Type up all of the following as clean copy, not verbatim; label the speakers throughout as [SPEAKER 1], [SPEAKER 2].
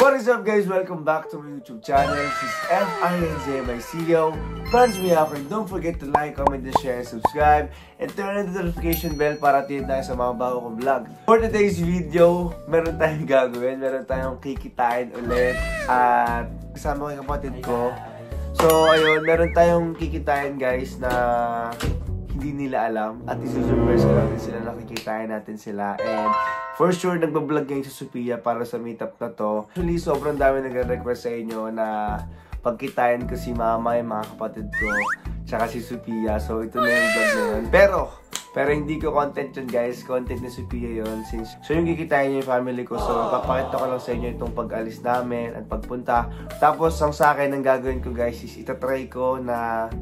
[SPEAKER 1] What is up guys? Welcome back to my YouTube channel. This is FINJ by CEO. Friends me ako and don't forget to like, comment, and share, and subscribe. And turn on the notification bell para tiyan tayo sa mga bago kong vlog. For today's video, meron tayong gagawin. Meron tayong kikitain ulit. At kasama ko yung kapatid ko. So ayun, meron tayong kikitain guys na hindi nila alam. At isusurprise ko lang din sila, nakikitain natin sila. And for sure, nagbablog ngayon si Sophia para sa meetup na to. Actually, sobrang dami nagre-request sa inyo na pagkitain ko si mama, yung mga kapatid ko, tsaka si Sophia. So, ito na yung vlog na yun. Pero hindi ko content yun guys. Content ni Sophia yun. So, yung kikitain niya yung family ko. So, papakita ko lang sa inyo itong pag-alis namin at pagpunta. Tapos, ang sa akin, ang gagawin ko guys is itatry ko na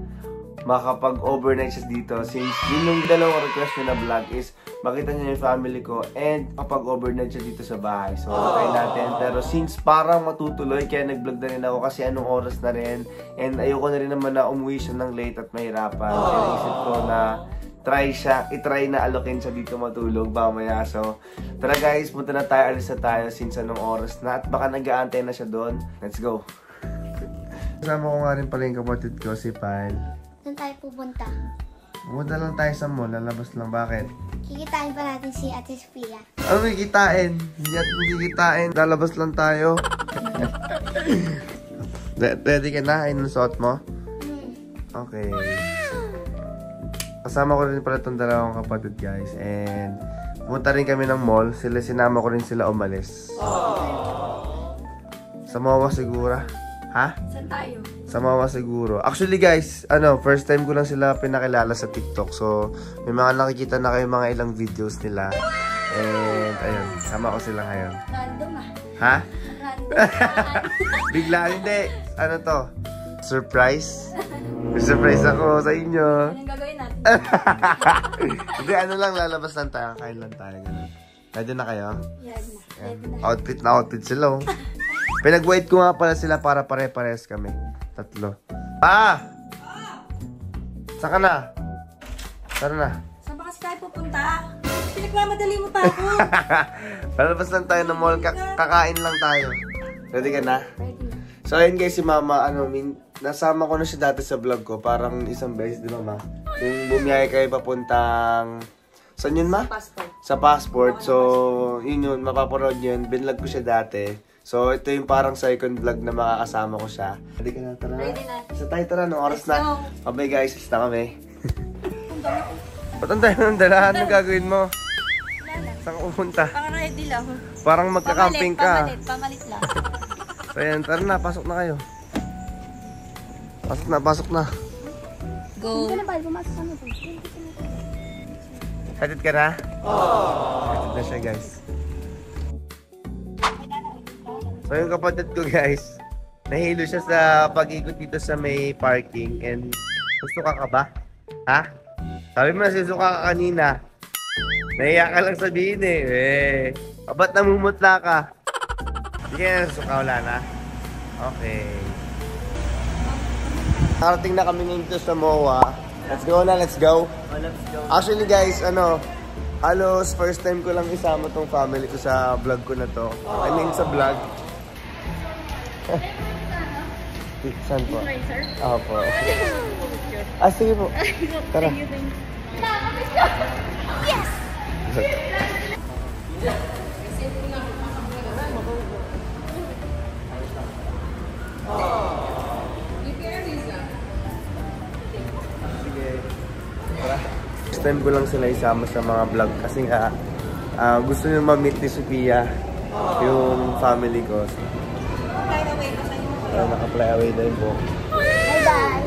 [SPEAKER 1] makapag-overnight siya dito. Since yun yung dalawang request niya na vlog is makita niya yung family ko and kapag-overnight siya dito sa bahay. So, try natin. Pero since parang matutuloy, kaya nag-vlog na rin ako kasi anong oras na rin. And ayoko na rin naman na umuwi siya ng late at mahirapan. Kaya isip ko na i-try na alokin siya dito matulog mamaya. So, tara guys, punta na tayo, alis na tayo since anong oras na. At baka nag-aantay na siya doon. Let's go! Kasama ko nga rin pala yung kapatid ko, si Pal.
[SPEAKER 2] Saan tayo pupunta?
[SPEAKER 1] Pupunta lang tayo sa mall, lalabas lang. Bakit?
[SPEAKER 2] Kikitain pa natin si Ate Sophia.
[SPEAKER 1] Ano may kitain? Hindi kitain. Lalabas lang tayo. Ready ka na? Ayun ang suot mo? Okay. Kasama ko rin pala itong dalawang kapatid guys. And pumunta rin kami ng mall. Sinama ko rin sila umalis. Sa Mawa siguro. Ha?
[SPEAKER 2] Saan tayo?
[SPEAKER 1] Sa Mawa siguro. Actually guys, first time ko lang sila pinakilala sa TikTok. So, may mga nakikita na kayo mga ilang videos nila. And, ayun, sama ko sila ngayon.
[SPEAKER 2] Random ah.
[SPEAKER 1] Ha?
[SPEAKER 2] Random.
[SPEAKER 1] Bigla, hindi. Ano to? Surprise? Surprise ako sa inyo.
[SPEAKER 2] Anong gagawin natin?
[SPEAKER 1] Hindi, ano lang, lalabas lang tayo. Kain lang tayo. Ganun. Ready na kayo?
[SPEAKER 2] Yan na. Ready na.
[SPEAKER 1] Outfit sila. Pinag-wait ko nga pala sila para pare-pares kami. Tatlo. Saan ka na? Tara na.
[SPEAKER 2] Saan ba kasi tayo pupunta? Pinagmamadali mo pa ako.
[SPEAKER 1] Lalabas lang tayo ng mall. Kakain lang tayo. Ready ka na?
[SPEAKER 2] Ready na.
[SPEAKER 1] So ayun guys, si mama, nasama ko na siya dati sa vlog ko. Parang isang beses, di ba ma? Yung bumiyay kayo papuntang... Saan yun ma?
[SPEAKER 2] Passport.
[SPEAKER 1] Sa passport. So, yun, mapapanood yun. Binlog ko siya dati. So, ito yung parang second vlog na makakasama ko siya. Ready ka na? Tara na.
[SPEAKER 2] Ready na.
[SPEAKER 1] Isa tayo, tara. Nung oras na. Bye guys, isa kami. Ba't ang tayo ng dalahan? Anong gagawin mo? Saan ka pupunta?
[SPEAKER 2] Parang ready lang.
[SPEAKER 1] Parang magka-camping ka.
[SPEAKER 2] Pamalit lang.
[SPEAKER 1] So, yan. Tara na. Pasok na kayo. Pasok na.
[SPEAKER 2] Go. Hindi ka na ba? Pumasok ka na ba?
[SPEAKER 1] Hatid ka na? Hatid na siya guys. So yung kapatid ko guys, nahilo siya sa pag-ikot dito sa may parking. And gusto ka ba? Ha? Sabi mo nasusuka ka kanina. Nahiya ka lang sabihin eh. Ba't namumutla ka? Hindi ka na nasusuka, wala na? Okay. Nakarating na kami dito sa MOA. Let's go na, let's go.
[SPEAKER 3] Let's go.
[SPEAKER 1] Actually guys, halos first time ko lang isama tong family ko sa vlog ko na to. I mean sa vlog. Saan po? Opo. Sige po. Tara.
[SPEAKER 2] Yes!
[SPEAKER 1] Sige. Tara. First time ko lang sila isama sa mga vlog kasi nga gusto nyo ma-meet ni Sophia yung family ko. Naka-fly away na po.
[SPEAKER 2] Bye-bye!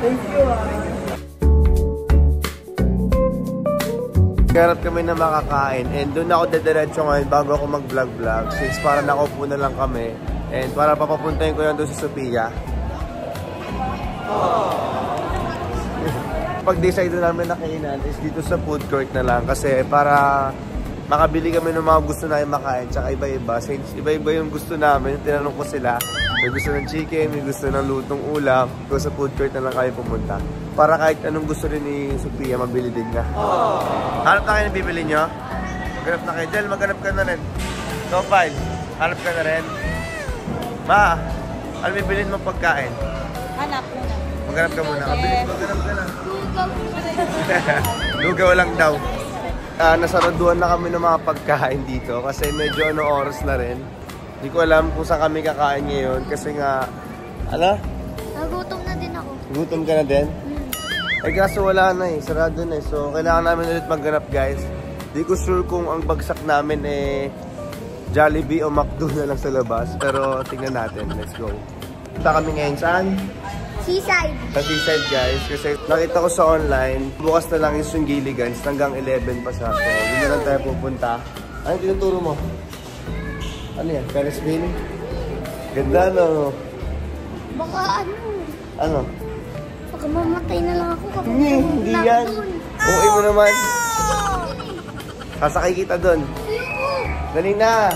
[SPEAKER 1] Thank you. Garap kami na makakain and doon ako dediretso ngayon bago ako mag-vlog since para nakaupo na lang kami and para papapuntahin ko yan doon sa Sophia. Pag-decide namin na kainan is dito sa food court na lang kasi para makabili kami ng mga gusto namin makain tsaka iba-iba. Since iba-iba yung gusto namin, tinanong ko sila, may gusto ng chicken, may gusto ng lutong ulam. So sa food court na lang kayo pumunta. Para kahit anong gusto rin ni Sophia, mabili din niya. Hanap na kayo na bibili nyo? Maghanap na kayo. Del, maghanap ka na rin. Top 5, hanap ka na rin. Ma, ano bibilin mo pagkain?
[SPEAKER 2] Hanap mo na.
[SPEAKER 1] Maghanap ka muna. Maghanap ka na. Lugaw lang daw. Nasaraduan na kami ng mga pagkain dito kasi medyo oras na rin. Hindi ko alam kung saan kami kakain ngayon kasi nga,
[SPEAKER 3] Nagutom na din ako.
[SPEAKER 1] gutom ka na din? Eh kaso wala na sarado na So kailangan namin ulit maghanap guys. Di ko sure kung ang bagsak namin Jollibee o McDo na lang sa labas. Pero tingnan natin, let's go. Punta kami ngayon saan?
[SPEAKER 3] Seaside.
[SPEAKER 1] Sa Seaside guys, kasi nakita ko sa online, bukas na lang yung Gilligan's hanggang 11 pa siya. So, doon na lang tayo pupunta. Ano tinuturo mo? Ano yan? Ferris wheel? Ganda no?
[SPEAKER 3] Baka
[SPEAKER 1] Ano?
[SPEAKER 3] baka mamatay na lang ako kapag
[SPEAKER 1] Hindi yan. Okay mo naman. Sasakay kita doon. Dali na.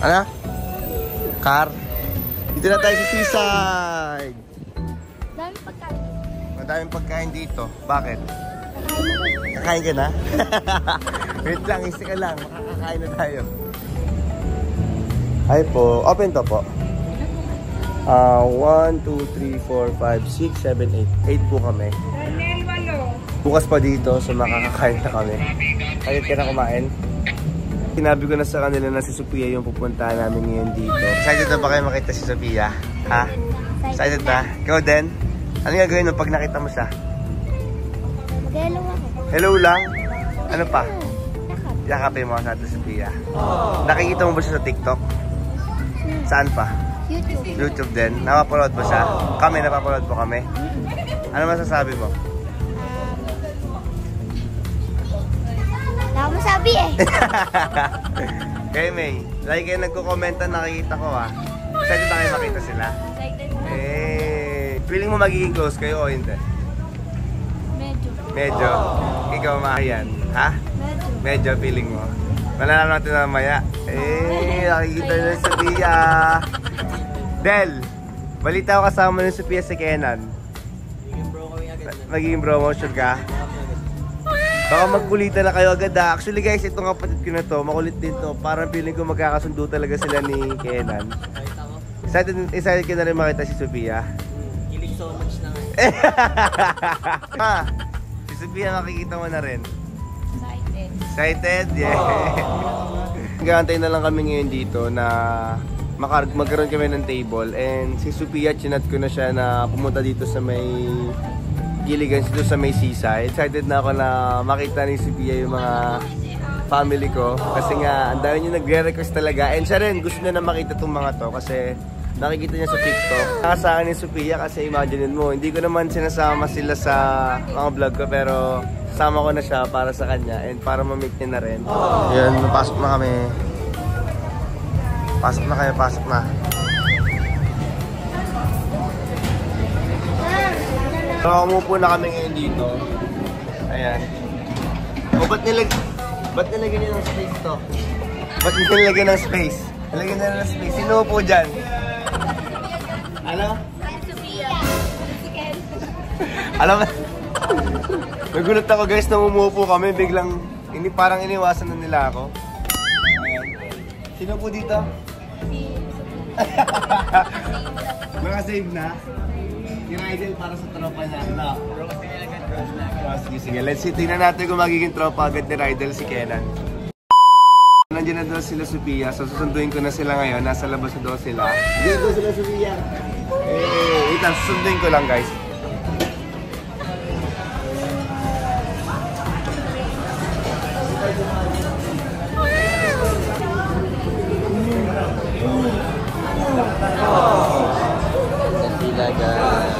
[SPEAKER 1] Ano? Car? Dito na tayo sa Seaside.
[SPEAKER 3] Dami pagkain.
[SPEAKER 1] Madaming pagkain dito. Bakit? Kakain ka na? Wait lang, isa ka lang. Makakakain na tayo. Ay po. Open to po. 1, 2, 3, 4, 5, 6, 7, 8. 8 po kami. Bukas pa dito, so makakakain na kami. Ayun ka na kumain. Sinabi ko na sa kanila na si Sophia yung pupuntahan namin ngayon dito. Excited na ba kayo makita si Sophia? Ha? Excited na? Ikaw din? Ano gagawin mo pag nakita mo siya?
[SPEAKER 3] Mag-hello ako.
[SPEAKER 1] Hello lang? Ano pa?
[SPEAKER 3] Yakap.
[SPEAKER 1] Yakapin mo sa atin Sophia. Nakikita mo ba siya sa TikTok? Saan pa?
[SPEAKER 3] YouTube.
[SPEAKER 1] YouTube din? Napapanood ba siya? Kami, napapanood po kami? Ano masasabi mo?
[SPEAKER 3] Wala akong masabi
[SPEAKER 1] Kay May, lagi kayo nagko-commentan, nakikita ko Excited na kayo makita sila?
[SPEAKER 2] Excited na.
[SPEAKER 1] Feeling mo magiging close kayo o hindi?
[SPEAKER 2] Medyo.
[SPEAKER 1] Medyo. Ikaw maayan. Ha?
[SPEAKER 2] Medyo.
[SPEAKER 1] Medyo feeling mo. Malalaman natin mamaya. Nakikita na si Sophia. Del, balita ko kasama ni Sophia si Kenan. Magiging bro motion ka? Baka magkulitan na kayo agad Actually guys, itong kapatid ko na to, makulit din to. Parang feeling ko magkakasundo talaga sila ni Kenan. Excited ka na rin makita si Sophia.
[SPEAKER 4] Kilig so much na
[SPEAKER 1] Si Sophia makikita mo na rin.
[SPEAKER 2] Excited.
[SPEAKER 1] Excited? Yeah. Nag-aantay na lang kami ngayon dito na magkaroon kami ng table. And si Sophia, chinat ko na siya na pumunta dito sa may Gilligan's, dito sa may Seaside. Excited na ako na makita ni Sophia yung mga family ko. Kasi nga, ang dami niya nagre-request talaga. And siya rin, gusto niya na makita itong mga to kasi nakikita niya sa TikTok. Nakasaan ni Sophia kasi imagine mo, hindi ko naman sinasama sila sa mga vlog ko pero sama ko na siya para sa kanya and para ma-meet niya na rin. Yan, pasok na kami. Pasok na kayo, pasok na. So, umupo na kami ngayon dito. Ayan. O, ba't nilagyan niyo ng space to? Ba't nilagyan ng space? Nilagyan na ng space. Sino po dyan? Ano? Alam mo? Nagulat ako guys na umupo kami. Biglang, parang iniwasan na nila ako. Ayan. Sino po dito? Nakasave na? Idol para sa tropa niya. No? Sige, sige. Let's see. Tingnan natin kung magiging tropa agad ni Rydel si Kenan. Nandiyan na daw sila Sophia. So susunduin ko na sila ngayon. Nasa labas na daw sila. Dito sila Sophia. Wait lang. Susunduin ko lang guys. Sila guys.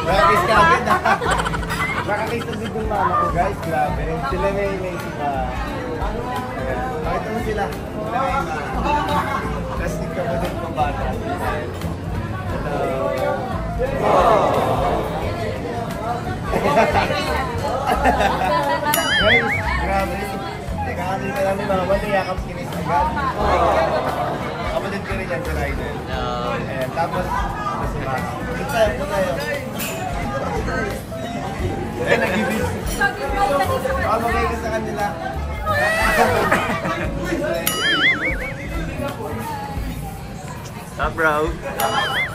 [SPEAKER 1] Nakakis ka agad ha. Nakakis na din yung mama ko guys. Grabe. Sila may pa. Bakit mo sila? Sila may namin yan sa Ryder. Ayan, tapos, ito tayo. Ayan, nag-ibig. Magay ka sa kanila.
[SPEAKER 4] Stop, bro.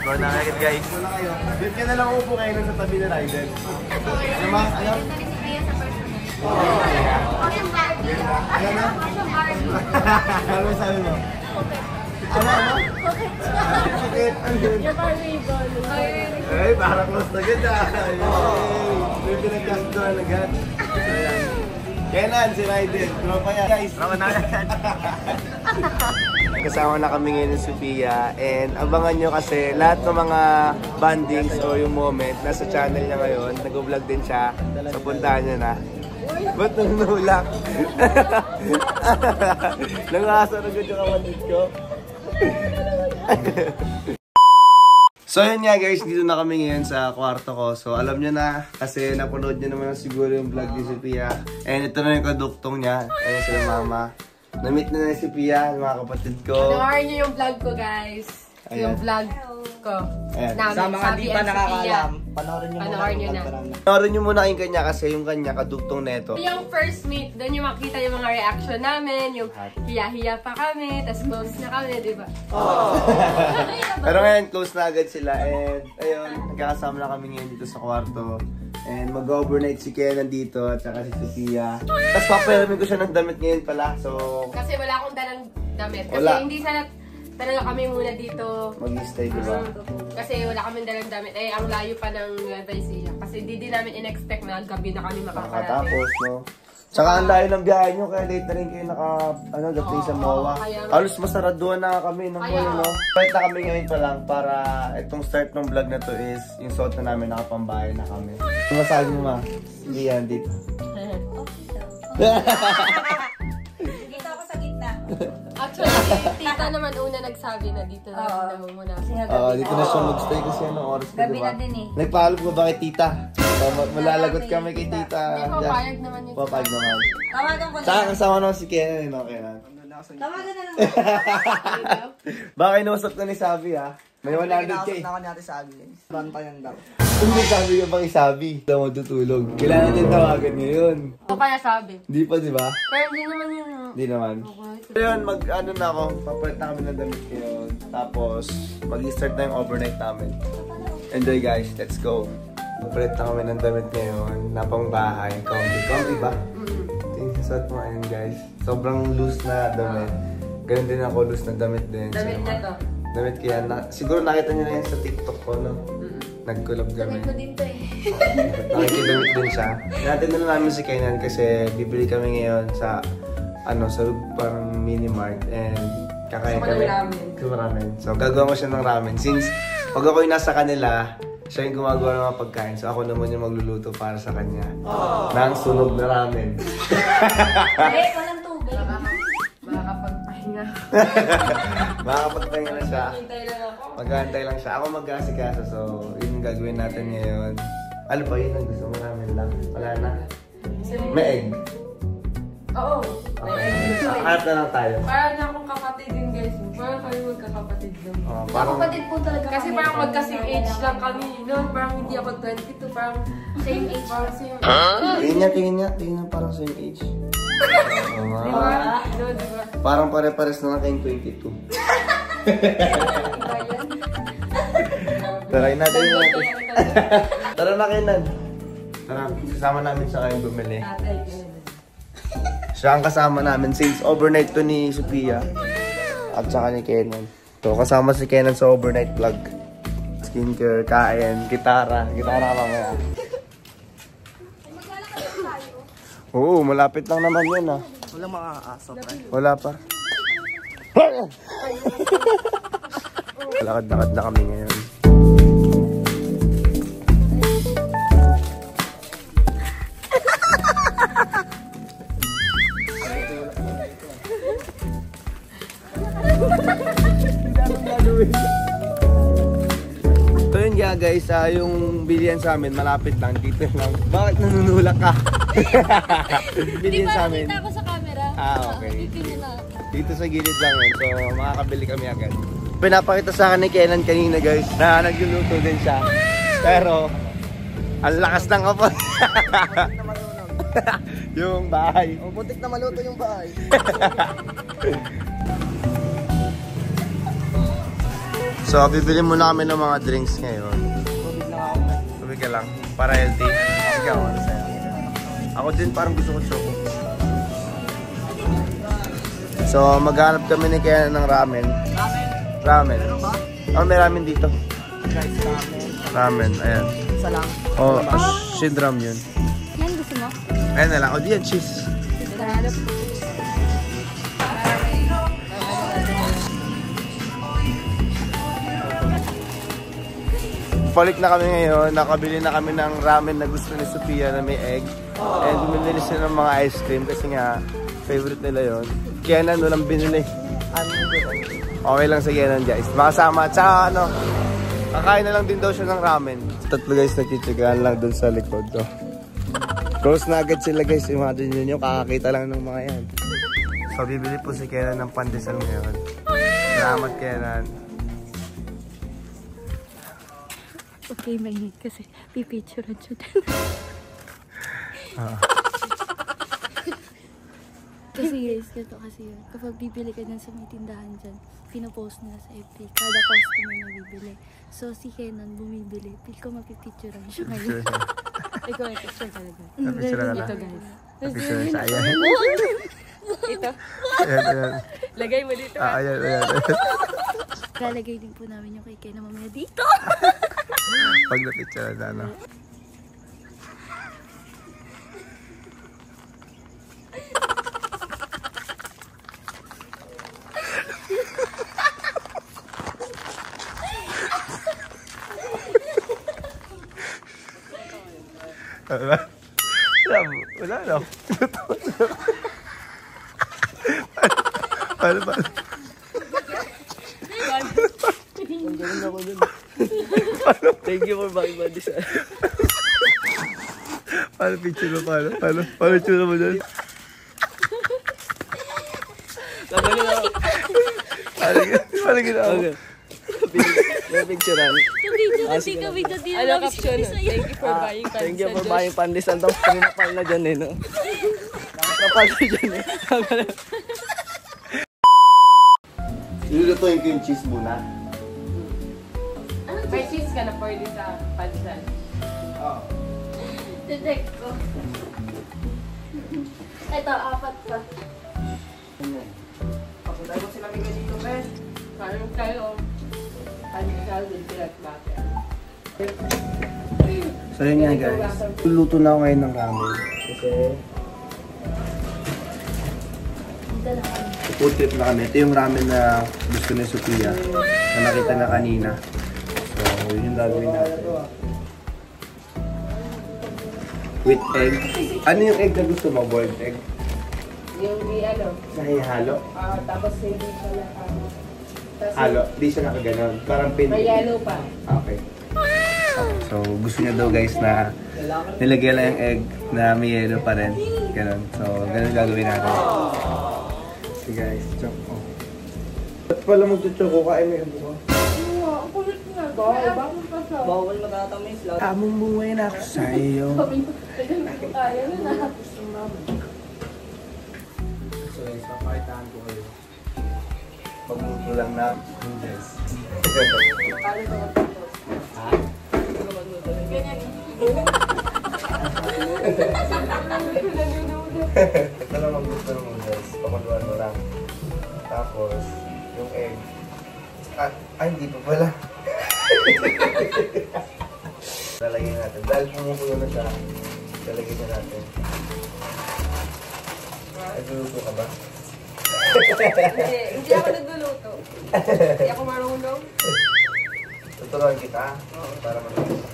[SPEAKER 4] Bro, nakakit, guys.
[SPEAKER 1] Ito na kayo. Dito ka na lang upo kayo sa tabi na Ryder. Ano ma? Ano? Ano na? Ano sabi mo? Ano? Bakit? Ano yun? Ay, parang close na ganda. May pinagkasunduan agad. Kenan, si Ryder. Tropa yan. Guys.
[SPEAKER 4] Bro, nakakit.
[SPEAKER 1] Kasama na kami ngayon ng Sophia and abangan nyo kasi lahat ng mga bandings o yung moment nasa channel niya ngayon. Nag-vlog din siya. So puntahan nyo na. Ba't nanunulak? Nangasar agad yung kapatid ko. So yun nga guys, dito na kami ngayon sa kwarto ko. So alam nyo na, kasi napanood nyo naman siguro yung vlog ni Sophia. And ito na yung kaduktong niya. Ayun sila mama. Na-meet na si Sophia, mga kapatid ko.
[SPEAKER 5] Panoorin niyo yung vlog ko, guys.
[SPEAKER 1] Ayan.
[SPEAKER 5] Yung vlog ko.
[SPEAKER 1] Ayan.
[SPEAKER 5] Namin,
[SPEAKER 4] Sa mga
[SPEAKER 5] Sabi
[SPEAKER 4] di pa
[SPEAKER 5] and Sophia.
[SPEAKER 4] nakakaalam, panoorin nyo muna.
[SPEAKER 5] Panoorin nyo na.
[SPEAKER 1] Panoorin nyo muna yung kanya kasi yung kanya kaduktong neto.
[SPEAKER 5] Yung first meet, doon yung makita yung mga reaction namin, yung hiya-hiya pa kami, tas close na kami, di ba?
[SPEAKER 1] Pero ngayon, close na agad sila and ayun, nagkakasama na kami ngayon dito sa kwarto. And mag-overnight si Kenan dito at saka si Sophia. Tapos papayalamin ko siya ng damit ngayon pala. So,
[SPEAKER 5] Kasi wala akong dalang damit. Kasi
[SPEAKER 1] Wala.
[SPEAKER 5] hindi sana talaga kami muna dito.
[SPEAKER 1] mag-stay, di ba?
[SPEAKER 5] Kasi wala kami dalang damit. Eh, ang layo pa ng Nueva Ecija. Kasi di namin in-expect na gabi na kami makakarating.
[SPEAKER 1] Makatapos, no? Tsaka ang layo ng biyahe nyo, kaya late na rin kayo dating sa MOA.
[SPEAKER 5] kaya-
[SPEAKER 1] Halos masaraduan na kami ng
[SPEAKER 5] Kaya-
[SPEAKER 1] no? Start na kami ngayon pa lang para itong start ng vlog na to is yung suot na namin nakapambahay na kami. Ano masabi mo ma? Hindi yan dito.
[SPEAKER 2] Dito ako sa gitna.
[SPEAKER 5] Actually, tita naman una nagsabi na dito na daw muna.
[SPEAKER 1] Oo, dito na siya mag-stay kasi anong oras na,
[SPEAKER 2] Gabi
[SPEAKER 1] di ba?
[SPEAKER 2] na din eh.
[SPEAKER 1] Nagpaalam ko ba kay tita? So, malalagot kami kay tita.
[SPEAKER 5] Hindi ko payag naman yun.
[SPEAKER 1] Papayag naman.
[SPEAKER 2] Tawagan ko na.
[SPEAKER 1] Saka kasama naman si Kenan, okay na.
[SPEAKER 2] Tawagan na lang.
[SPEAKER 1] Baka inusap ko ni Sabi ha. May 100k.
[SPEAKER 4] Ako natin sa agin. Bantayan daw.
[SPEAKER 1] Hindi sabi ko bang isabi. Hindi mo tutulog. Kailangan din tawagan ngayon.
[SPEAKER 5] O kaya sabi.
[SPEAKER 1] Hindi pa, di ba?
[SPEAKER 5] Pero hindi naman yun.
[SPEAKER 1] Hindi naman. Ngayon, mag-ano na ako. Papalit na kami ng damit ngayon. Tapos, mag-start na yung overnight namin. Enjoy guys. Let's go. Papalit na kami ng damit ngayon. Napang bahay. Comfy. Comfy ba? Tingin sa suot mo ayun guys. Sobrang loose na damit. Ganun din ako, loose na damit din.
[SPEAKER 5] Damit na to.
[SPEAKER 1] Damit kaya siguro nakita niyo na yan sa TikTok ko, no? Nag-collab kami.
[SPEAKER 3] Ko din to eh.
[SPEAKER 1] Nakikidamit din siya. Natin na namin si Kenan kasi bibili kami ngayon sa sa parang mini mart and kakain
[SPEAKER 5] Gusto ko
[SPEAKER 1] kami.
[SPEAKER 5] ng ramen.
[SPEAKER 1] Gusto ko ramen. So gagawa ko siya ng ramen. Since pag ako yung nasa kanila, siya yung gumagawa ng mga pagkain. So ako naman yung magluluto para sa kanya. Nang sunog na ramen.
[SPEAKER 2] Eh, walang tubig.
[SPEAKER 5] Makakapagpahinga.
[SPEAKER 1] Makakapagpahinga na siya.
[SPEAKER 5] Hintay lang ako.
[SPEAKER 1] Mag-aantay lang siya. Ako mag-aasikaso. So, yun yung gagawin natin ngayon. Ano ba yun? Ang gusto mo namin lang. Wala na. May egg.
[SPEAKER 5] Oo.
[SPEAKER 1] Okay. Kakat na lang tayo.
[SPEAKER 5] Parang na akong kapatid din guys. Parang kami magkakapatid lang.
[SPEAKER 1] Parang,
[SPEAKER 3] Kapatid po talaga
[SPEAKER 5] Kasi
[SPEAKER 3] kami.
[SPEAKER 5] parang magkasing age lang kami. No? Parang hindi ako 22. Parang same age. Parang same age.
[SPEAKER 1] tingin niya. Tingin niya parang same age. Oo nga.
[SPEAKER 5] Diba? No, diba?
[SPEAKER 1] Parang pare-pares na lang kayong 22. Tara, natin yun natin. Tara na Kenan. Tara, kasama namin siya kayong bumili.
[SPEAKER 5] Tatay ko.
[SPEAKER 1] Siya ang kasama namin since overnight to ni Sophia. At saka ni Kenan. So, kasama si Kenan sa overnight vlog. Skincare, kain, gitara. Gitara mamaya. Oo, malapit lang naman yun ah.
[SPEAKER 4] Walang makakaasok.
[SPEAKER 1] Wala pa. Lakad-lakad na kami ngayon. So yun nga guys, yung bilihan sa amin malapit lang, dito lang. Bakit nanunulak ka? Bilihan sa amin.
[SPEAKER 3] Kita ko sa camera.
[SPEAKER 1] Ah, okay.
[SPEAKER 3] Dito nyo na.
[SPEAKER 1] Dito sa gilid lang yun, so makakabili kami agad. Pinapakita sa akin ni Kenan kanina guys na nagluluto din siya. Pero ang lakas ng kapon. Yung bahay.
[SPEAKER 4] Oh, butik na maluto yung bahay.
[SPEAKER 1] So, bibili muna kami ng mga drinks ngayon.
[SPEAKER 4] Tubig lang ako.
[SPEAKER 1] Tubig ka lang. Para healthy. Ikaw, ano sa'yo? Ako din parang gusto ko choco. So, maghanap kami ni Kenan ng ramen. Ramen? Oh, may ramen dito.
[SPEAKER 4] Guys, ramen.
[SPEAKER 1] Ramen, ayan.
[SPEAKER 4] Isa lang.
[SPEAKER 1] Oh, Shindram yun.
[SPEAKER 3] Yan, gusto mo?
[SPEAKER 1] Ayan na lang. O, diyan, cheese. Balik na kami ngayon. Nakabili na kami ng ramen na gusto ni Sophia na may egg. And bumili sila ng mga ice cream kasi nga favorite nila yon. Kenan walang binili. Okay lang sa Kenan guys. Makasama. Tsaka ano, kakain na lang din daw siya ng ramen. Tatlo guys nagchichigaan lang dun sa likod ko. Close na agad sila guys. Imagine nyo, kakakita lang ng mga yan. So bibili po si Kenan ng pandesal ngayon. Salamat Kenan.
[SPEAKER 3] Okay, mainit kasi pipicturean siya din. Kasi guys, ganito kasi yun. Kapag bibili ka dyan sa may tindahan dyan, pinopost nila sa FB. Kada customer na bibili. So si Kenan bumibili. Feel ko mapipicturean siya ngayon.
[SPEAKER 5] Ikaw may picture talaga.
[SPEAKER 1] Napicture ka lang.
[SPEAKER 5] Ito guys.
[SPEAKER 1] Napicture siya. Ayan.
[SPEAKER 5] Ito.
[SPEAKER 1] Ayan, ayan.
[SPEAKER 5] Lagay mo dito.
[SPEAKER 1] Ayan, ayan.
[SPEAKER 3] Lalagay din po namin yung kay Kenan mamaya dito.
[SPEAKER 1] Pag napicture na ano. Wala na. Paano?
[SPEAKER 4] Thank you for buying my design.
[SPEAKER 1] Paano picture mo? Paano picture mo dyan?
[SPEAKER 4] Nagaling ako.
[SPEAKER 1] Paano ginawa?
[SPEAKER 4] May picturean.
[SPEAKER 3] Yung video kasi kami na din
[SPEAKER 5] Ano caption? Thank you for buying pandesal.
[SPEAKER 4] Thank you for buying pandesal. Tapos pinapal na dyan eh, no? Napal na dyan eh.
[SPEAKER 1] Lulutuin ko yung cheese muna.
[SPEAKER 5] May cheese ka na pwede sa pandesal.
[SPEAKER 1] Oo.
[SPEAKER 3] Check ko. Ito, 4 pa.
[SPEAKER 4] Papunta mo sila may dito, Ben.
[SPEAKER 5] Parang kayo. Pandesal with peanut butter.
[SPEAKER 1] So yun nga guys. Luluto na ako ngayon ng ramen. Kasi food trip na kami. Ito yung ramen na gusto ni Sophia. Na nakita na kanina. So yun yung gagawin natin. With egg. Ano yung egg na gusto mo? Boiled egg?
[SPEAKER 5] Yung di ano.
[SPEAKER 1] Nahihalo?
[SPEAKER 5] Tapos hindi pala
[SPEAKER 1] Halo? Di siya nakaganon. Parang pin.
[SPEAKER 5] may yellow pa.
[SPEAKER 1] Okay. So gusto niya daw guys na nilagyan lang yung egg na may yellow pa rin. Ganon. So ganon gagawin natin. Okay guys, choco. Ba't pala magchuchoko? Kain mo yung buka.
[SPEAKER 5] Ang kulit nga. Bakit pa siya?
[SPEAKER 4] Bawal matatamis lang.
[SPEAKER 1] Among buhay na ako sa'yo.
[SPEAKER 5] Kaya na na.
[SPEAKER 1] So guys, papakitaan ko kayo. Pagluto lang na noodles. Ha? Ito lang magluto ng noodles. Pamaluan mo lang. Tapos, yung egg. Ay, hindi pa pala. Lalagyan natin. Dahil pumupulo na siya, lalagyan na natin. Nagluluto ka ba?
[SPEAKER 5] Hindi ako nagluluto. Hindi ako marunong.
[SPEAKER 1] Tuturuan kita para mag-luto.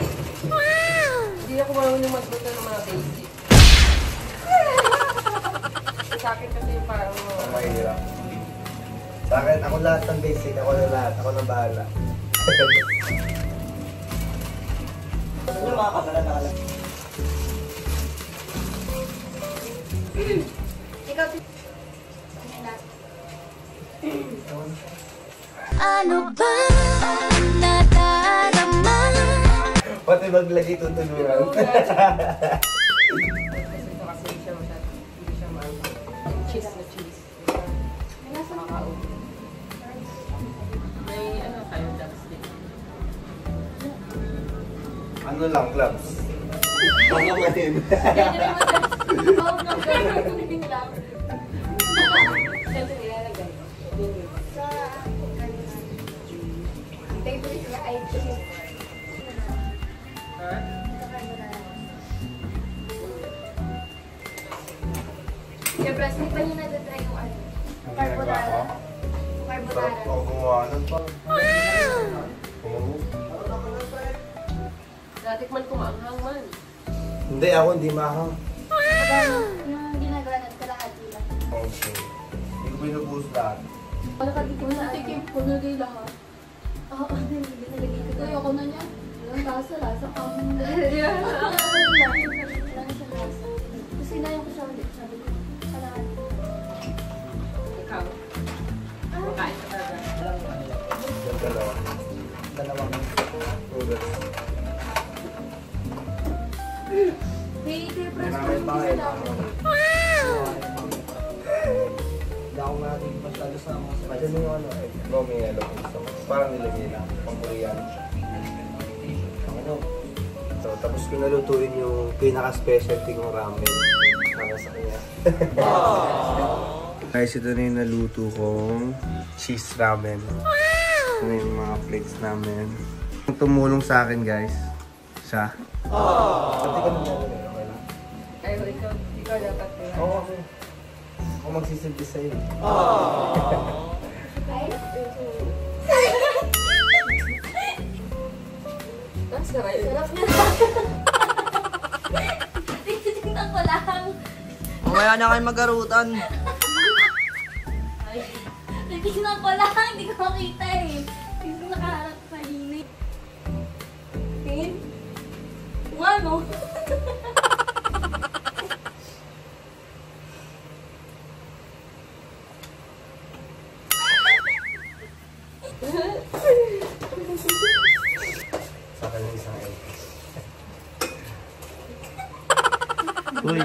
[SPEAKER 5] Hindi ako marunong magluto ng mga basic. Sa akin kasi parang
[SPEAKER 1] Ang mahirap. Sa akin, ako lahat ng basic. Ako na lahat. Ako na bahala.
[SPEAKER 4] Ano yung mga kamera na alam?
[SPEAKER 3] Ikaw, Ano ba nadarama?
[SPEAKER 1] Pati maglagay tutulungan.
[SPEAKER 5] Kasi ito kasi hindi siya masyado. Hindi siya maangkang. Cheese na cheese. Nakakaon. May ano tayo, chopstick.
[SPEAKER 1] Ano lang, clubs? Pangamatin.
[SPEAKER 3] Oo, nagkakaroon lang.
[SPEAKER 5] Siyempre nilalagay.
[SPEAKER 3] Sa favorite ko ay cheese.
[SPEAKER 5] Ha?
[SPEAKER 3] Siyempre, hindi pa niyo natatry yung ano? Carbonara.
[SPEAKER 1] Sarap
[SPEAKER 3] Carbonara.
[SPEAKER 1] ako gumawa nun pa. Oo.
[SPEAKER 5] Natikman ko maanghang man.
[SPEAKER 1] Hindi, ako hindi mahang.
[SPEAKER 3] Yung ginagawa natin kalahati lang.
[SPEAKER 1] Okay. Hindi ko binubuhos lahat.
[SPEAKER 3] Wala ka dito na tikim ko na rin lahat. Oo, binalagay ko. Kaya ako na niya. Walang lasa ka. Walang sa lasa. Tapos sinayin ko siya ulit. Sabi ko, kalahati.
[SPEAKER 5] Ikaw. Makain ka talaga.
[SPEAKER 1] Yung dalawa.
[SPEAKER 4] Dalawang
[SPEAKER 1] Noodles.
[SPEAKER 3] May difference
[SPEAKER 1] Marami
[SPEAKER 3] pa
[SPEAKER 1] pa
[SPEAKER 3] rin
[SPEAKER 1] kayo.
[SPEAKER 3] sila.
[SPEAKER 4] Hindi ako natin masyado sa mga
[SPEAKER 1] Pwede mo yung ano, may yellow gusto ko. Parang nilagay lang. Pang Korean. Ano? So, tapos ko nalutuin yung pinaka-specialty kong ramen. Para sa kanya. Guys, ito na yung naluto kong cheese ramen. Ito na yung mga plates namin. Ang tumulong sa akin, guys, siya. Pati ka naman okay lang?
[SPEAKER 5] Ay, ikaw dapat kaya.
[SPEAKER 1] Oo, ako. Ako magsisilbi sa'yo.
[SPEAKER 5] Saray.
[SPEAKER 3] Sarap na. Titignan ko lang.
[SPEAKER 4] Mamaya na kayo magarutan.
[SPEAKER 3] Titignan ko lang. Hindi ko makita eh. Hindi ko nakaharap sa init. Tin? Kung ano?
[SPEAKER 1] Sa akin yung isang egg.
[SPEAKER 4] Uy,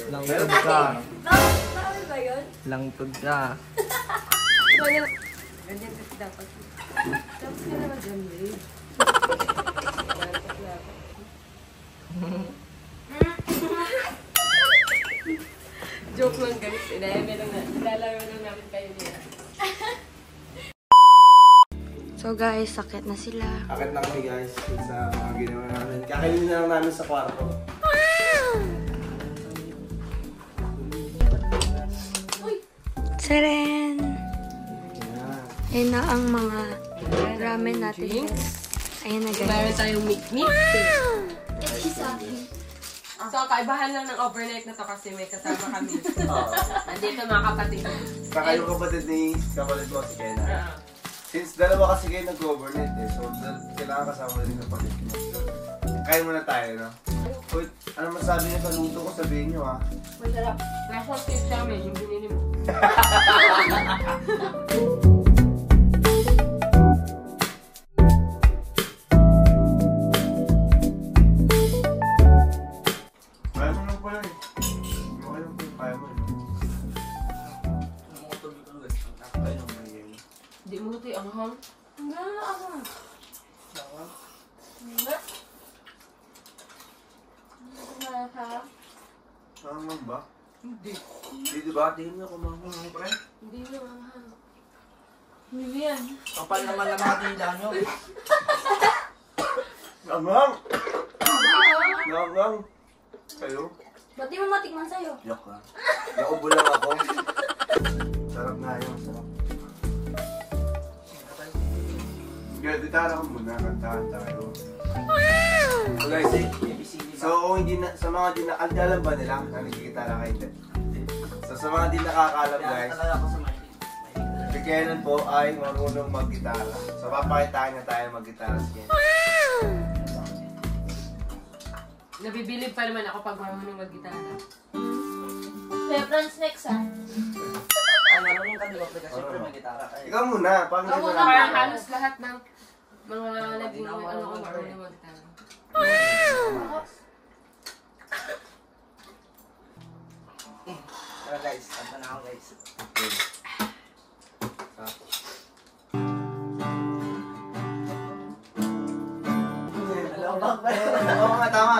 [SPEAKER 4] langtod ka.
[SPEAKER 3] Bawal ba yun?
[SPEAKER 4] Langtod ka.
[SPEAKER 5] Ganyan kasi dapat. Tapos ka naman dyan, babe. Joke lang guys. Ilalaro lang namin kayo niya.
[SPEAKER 3] So guys, sakit na sila.
[SPEAKER 1] Akit na kami guys sa mga ginawa namin. Kakainin na lang namin sa kwarto.
[SPEAKER 3] Seren!
[SPEAKER 1] Yan.
[SPEAKER 3] Ayun na ang mga ramen natin. Guys. Ayun na guys.
[SPEAKER 5] Meron tayong meat.
[SPEAKER 3] Kasi sa akin.
[SPEAKER 5] So, kaibahan lang ng overnight na to kasi may kasama kami. Nandito mga kapatid.
[SPEAKER 1] Saka yung kapatid ko si Kena. Since dalawa kasi kayo nag-overnight eh, so kailangan kasama rin ng kapatid mo. Kaya muna tayo, no? Uy, ano masabi niyo sa luto ko? Sabihin niyo, ha?
[SPEAKER 5] Masarap. Nasa tip sa amin, yung binili mo.
[SPEAKER 1] Kaya mo lang pala eh. Okay lang po yung kaya mo eh.
[SPEAKER 5] Hindi mo ito ang hang.
[SPEAKER 3] Nga ako. Nga. Nga ka.
[SPEAKER 1] Saan ba?
[SPEAKER 5] Hindi.
[SPEAKER 1] Hindi diba? Tingin niyo kumamang pre.
[SPEAKER 5] Hindi na ang hang.
[SPEAKER 3] Hindi yan.
[SPEAKER 4] Kapal naman ang mga tila nyo.
[SPEAKER 1] Angang! Angang! Kayo?
[SPEAKER 3] Ba't di mo matikman sa'yo?
[SPEAKER 1] Yak lang. Naubo lang ako. Sarap nga yun, sarap. Kaya ditara ko muna, kanta-kanta kayo. So guys, so kung hindi na, sa mga di na, alam ba nila na nagkikitara kayo? So sa mga di nakakalam guys, si Kenan po ay marunong mag-gitara. So papakitaan niya tayo mag-gitara si Kenan.
[SPEAKER 5] Nabibilib pa naman ako pag marunong mag-gitara.
[SPEAKER 3] Kaya Franz next ah.
[SPEAKER 4] marunong ka di ba? Kasi syempre may gitara ka eh.
[SPEAKER 1] Ikaw muna, paano
[SPEAKER 5] Ako
[SPEAKER 1] mo
[SPEAKER 5] na parang halos lahat ng mga naging ano ko marunong mag-gitara.
[SPEAKER 4] Tara guys, kanta na ako guys.
[SPEAKER 1] Oo nga, tama.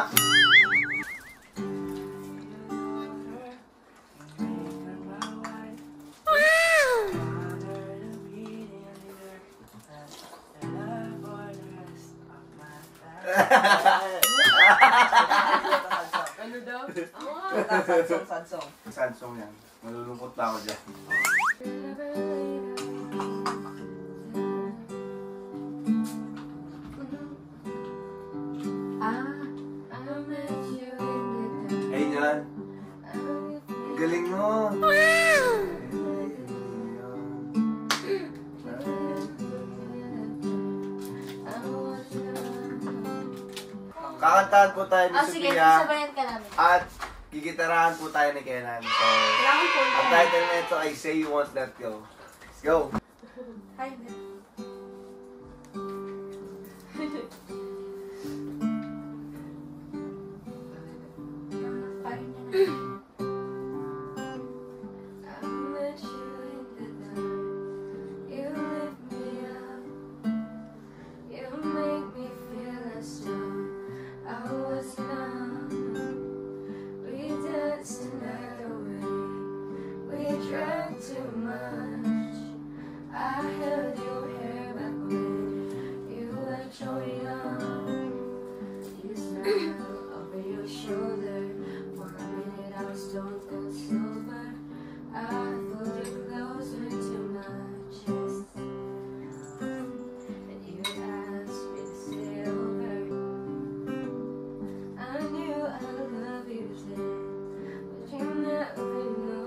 [SPEAKER 5] Ano daw?
[SPEAKER 4] Sad song.
[SPEAKER 1] Sad song yan. Malulungkot pa ako dyan. Ay, yan. Galing mo. Kakantahan po tayo ni
[SPEAKER 2] Sige,
[SPEAKER 1] Sophia
[SPEAKER 2] sabayan ka namin.
[SPEAKER 1] at gigitarahan po tayo ni Kenan. So,
[SPEAKER 5] Kailangan po
[SPEAKER 1] ang title na ito ay Say You Won't Let Go. Let's go!
[SPEAKER 2] Hi,
[SPEAKER 6] Too much. I held your hair back when you were so young. You smiled over your shoulder. For a minute I was stone cold sober. I pulled you closer to my chest, and you asked me to stay over. I knew I loved you then, but you never know.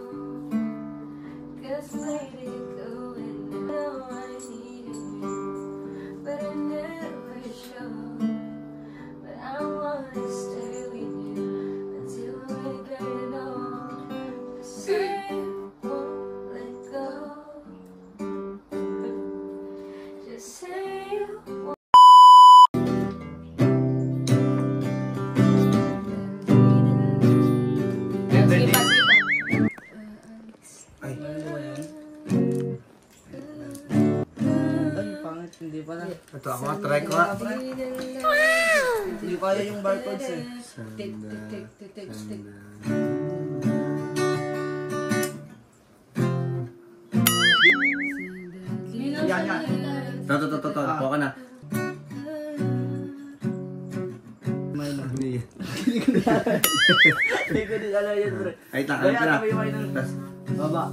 [SPEAKER 6] Just let it go and now I needed you, but I never showed. But I wanna stay with you until we get old. Say you won't let go. Just say you won't.
[SPEAKER 4] Ay, pangit. Hindi pala.
[SPEAKER 1] Ito ako, try ko nga.
[SPEAKER 4] Hindi kaya yung bar chords eh. Yan, yan.
[SPEAKER 1] Ito. Ako ka na.
[SPEAKER 4] Hindi ko din alam yun, bro.
[SPEAKER 1] Ay, takan ka na.
[SPEAKER 4] Gaya, tabi yung
[SPEAKER 1] Tas,
[SPEAKER 4] baba.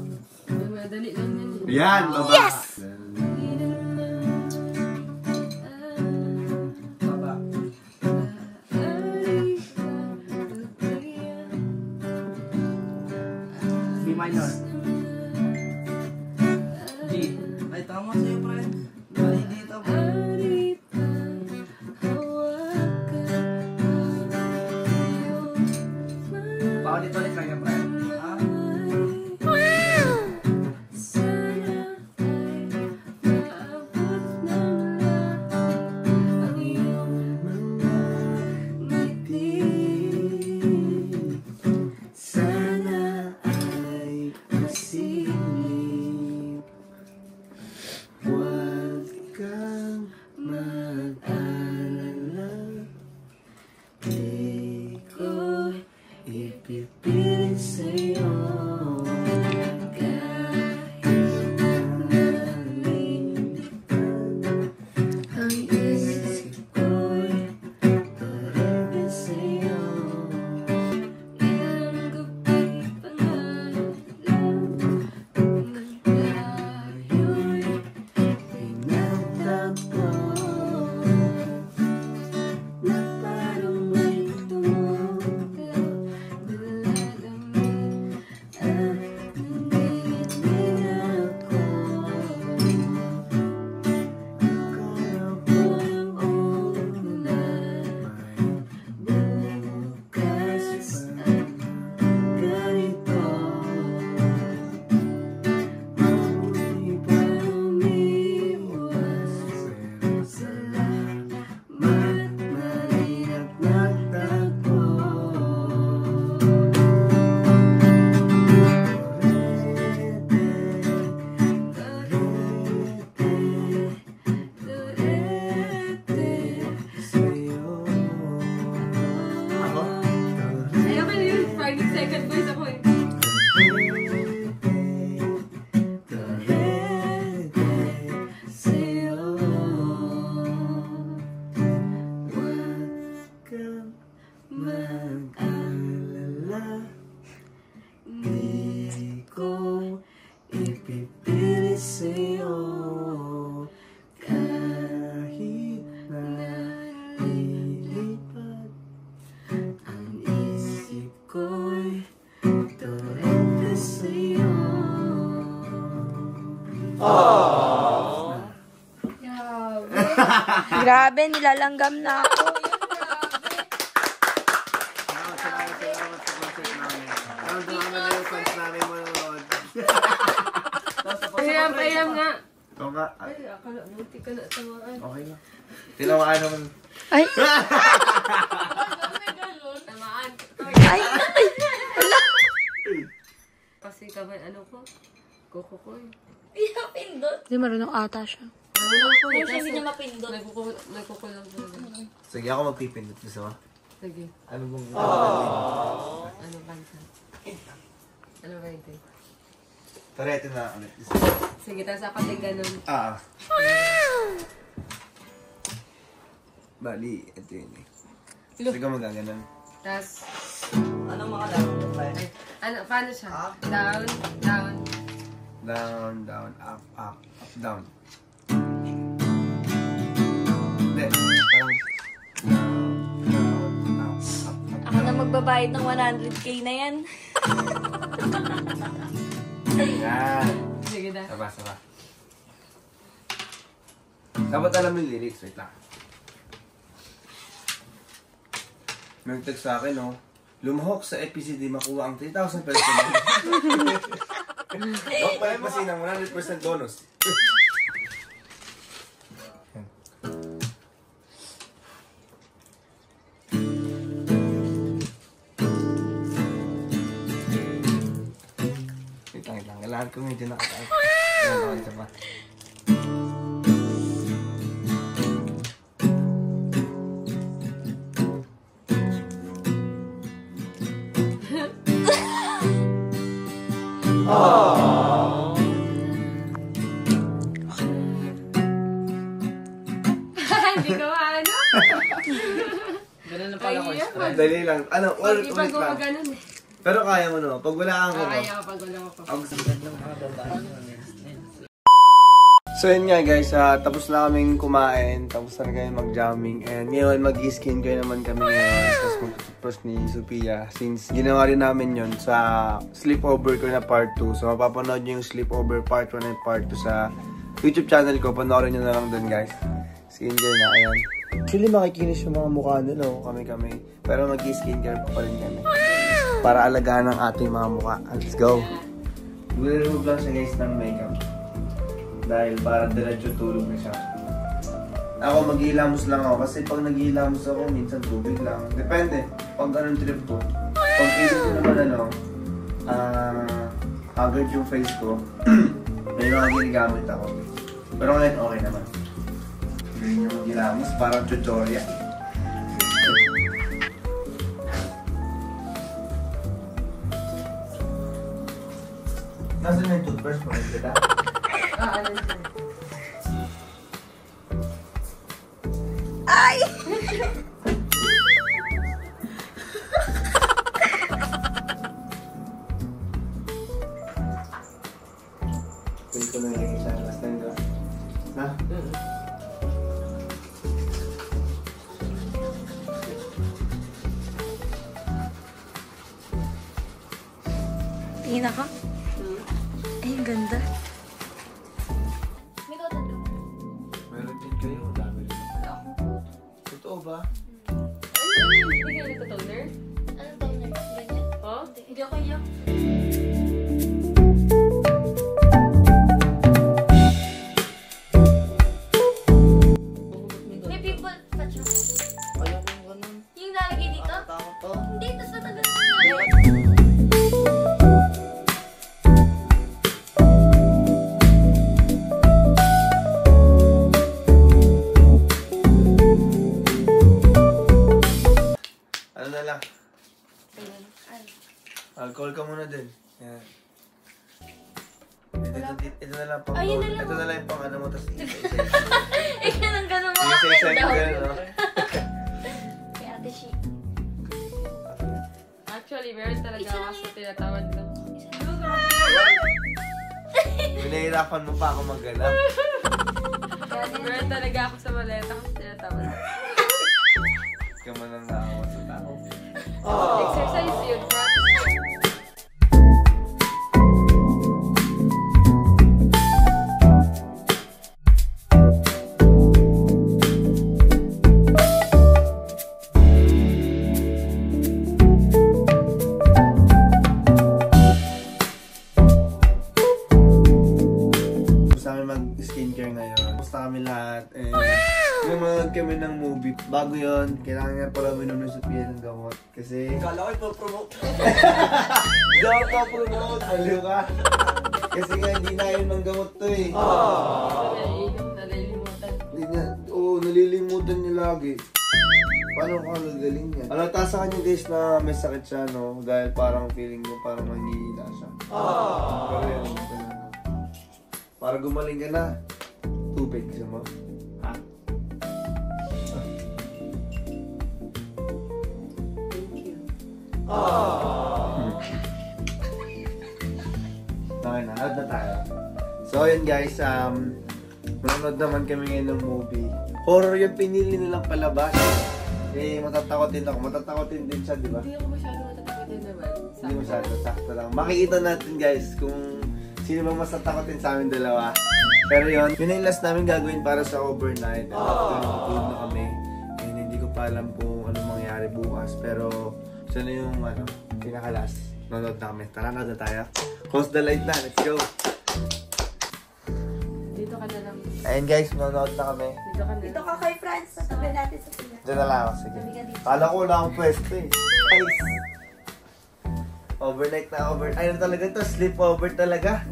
[SPEAKER 5] Madali lang yan.
[SPEAKER 1] yan, baba. Yes!
[SPEAKER 4] Baba. B minor. G. Ay, tama sa'yo, pre. Mali dito, bro. Paulit-ulit lang yan, pre. Ha?
[SPEAKER 1] Sana ay masilip. Huwag kang
[SPEAKER 2] Grabe, nilalanggam na ako.
[SPEAKER 1] Salamat sa concert namin. Salamat na yung fans namin manonood.
[SPEAKER 5] Payam nga.
[SPEAKER 1] Oo nga.
[SPEAKER 5] Ay, akala, buti ka na tamaan.
[SPEAKER 1] Okay lang. Tinamaan naman.
[SPEAKER 2] Ay,
[SPEAKER 5] Tamaan.
[SPEAKER 2] ay,
[SPEAKER 5] Kasi kamay, ano ko? Kuko ko eh.
[SPEAKER 3] Hindi, marunong ata siya.
[SPEAKER 5] Kasi hindi niya mapindot. Nagkukulang talaga.
[SPEAKER 1] Sige, ako magpipindot. Gusto mo?
[SPEAKER 5] Sige.
[SPEAKER 1] Ano bang...
[SPEAKER 5] Ano bansa? Ano ba ito?
[SPEAKER 1] Tara, ito na ulit.
[SPEAKER 5] Sige, tapos ako din ganun.
[SPEAKER 1] Bali, ito yun eh. Sige ka magaganon.
[SPEAKER 5] Tapos,
[SPEAKER 4] Anong mga dapat?
[SPEAKER 5] ay, ano, paano siya? Down, down.
[SPEAKER 1] Down, down, up, up, up, down. Hindi, parang... Down, down, up, up, up.
[SPEAKER 2] ako na magbabayad ng 100k na yan.
[SPEAKER 1] Yan.
[SPEAKER 5] Sige na.
[SPEAKER 1] Saba, saba. Dapat alam mo yung lyrics. Wait lang. May text sa akin, oh. Lumahok sa EPCD, makuha ang 3,000 pesos. Huwag pa rin pasinang 100% bonus. Wait lang. Kailangan ko medyo nakataas. Ayan, isa pa.
[SPEAKER 5] Hindi ko ano.
[SPEAKER 4] Ganun na pala ko.
[SPEAKER 1] Dali lang. Ano,
[SPEAKER 5] Pag
[SPEAKER 1] ulit
[SPEAKER 5] iba
[SPEAKER 1] lang.
[SPEAKER 5] gumaganon eh.
[SPEAKER 1] Pero kaya mo no. Pag wala kang
[SPEAKER 5] Kaya ako pag wala ko.
[SPEAKER 1] So yun nga guys, tapos na kaming kumain, tapos na kami mag-jamming, and ngayon mag-skin care naman kami ngayon, tapos mag-post ni Sophia, since ginawa rin namin yun sa sleepover ko na part 2, so mapapanood nyo yung sleepover part 1 and part 2 sa YouTube channel ko, panoorin nyo na lang dun guys. Skin care na, ayan. Actually makikinis yung mga mukha nila, no? Kami, pero mag-skin care pa rin kami, para alagaan ang ating mga mukha. Let's go! Remove lang siya guys ng makeup. Dahil para diretso tulog na siya. Ako maghihilamos lang ako kasi pag naghihilamos ako minsan tubig lang. Depende pag anong trip ko. Pag feeling ko naman haggard yung face ko, may mga ginagamit ako. Pero ngayon okay naman. Ganyan yung maghihilamos, parang tutorial. Nasaan yung toothbrush mo? Kita?
[SPEAKER 5] Ano siya?
[SPEAKER 1] Pwede ko na nilagay siya. Last time ka. Na?
[SPEAKER 2] Tingin ako. Ay, ang ganda.
[SPEAKER 1] Meron din kayo. Dami rin. Totoo ba?
[SPEAKER 5] Ano yung bibigyan nito toner?
[SPEAKER 3] Anong toner? Ganyan?
[SPEAKER 5] Oh?
[SPEAKER 3] Hindi ako iyak. May pimple patch ako.
[SPEAKER 4] Ayaw ko ganun.
[SPEAKER 3] Yung nalagay dito?
[SPEAKER 4] Takot to.
[SPEAKER 3] Hindi, tapos natagal na nga.
[SPEAKER 1] Ano na lang? Alcohol ka muna din. Yan. Ito na lang pang
[SPEAKER 3] Ayun na lang.
[SPEAKER 1] Ito na lang yung pang ano mo, tapos isa-isa.
[SPEAKER 3] Eh, ganun ganun mo.
[SPEAKER 1] Isa-isa yung gano'n, no?
[SPEAKER 3] Kay Ate Shi.
[SPEAKER 5] Actually, meron talaga ako sa tinatawad lang.
[SPEAKER 1] Pinahirapan mo pa ako mag-galap.
[SPEAKER 5] Meron talaga ako sa maleta kasi tinatawad lang.
[SPEAKER 1] Ka man ang naawa sa tao.
[SPEAKER 5] Exercise yun, practice.
[SPEAKER 1] Tapos na kami lahat. And nanonood kami ng movie. Bago yun, kailangan nga pala minom ng Sophia ng gamot. Kasi...
[SPEAKER 4] Kala ko ipopromote.
[SPEAKER 1] Hindi ako pa-promote. Aliw ka. Kasi nga hindi na yun ng gamot to eh.
[SPEAKER 5] Nalilimutan.
[SPEAKER 1] Hindi nga. Oo, nalilimutan niya lagi. Paano ka nagaling yan? Alata sa kanya guys na may sakit siya, no? Dahil parang feeling niya parang nanghihina siya. Pero yun, para gumaling ka na, tubig gusto mo? Ha? Okay na, out na tayo. So yun guys, manonood naman kami ngayon ng movie. Horror yung pinili nilang palabas. Eh, matatakotin ako. Matatakotin din siya, di ba?
[SPEAKER 5] Hindi ako masyado matatakotin naman.
[SPEAKER 1] Hindi masyado, sakto lang. Makikita natin guys kung sino bang mas natakotin sa amin dalawa. Pero yun yung last namin gagawin para sa overnight. And after natutulog na kami. And hindi ko pa alam kung anong mangyayari bukas. Pero, siya na yung pinakalas. Nanonood na kami. Tara na tayo. Close the light na. Let's go!
[SPEAKER 5] Dito ka na lang.
[SPEAKER 1] Ayun guys, manonood na kami.
[SPEAKER 5] Dito ka na
[SPEAKER 2] Dito
[SPEAKER 5] lang.
[SPEAKER 2] ka kay Franz. Sabi natin sa sila.
[SPEAKER 1] Diyan na lang ako, sige.
[SPEAKER 2] Sabi ka dito.
[SPEAKER 1] Kala ko wala akong pwesto eh. Guys! Overnight na over. Ay, ano talaga to? Sleepover talaga.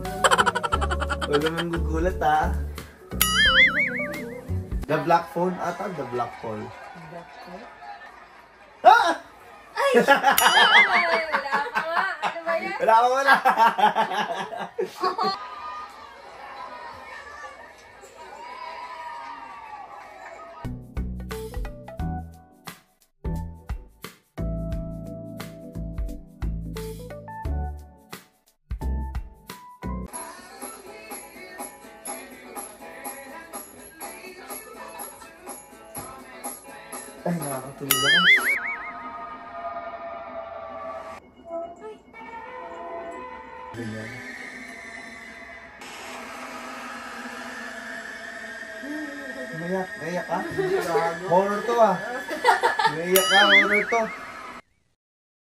[SPEAKER 1] Wala mong gugulat ha. The Black Phone ata? The Black Phone. Ah!
[SPEAKER 5] Wala ka nga. Ano ba yan?
[SPEAKER 1] Wala ka wala. Ay, nakakatulog ako. Ganyan. Naiyak ka? Horror to ah. Naiyak ka, horror to.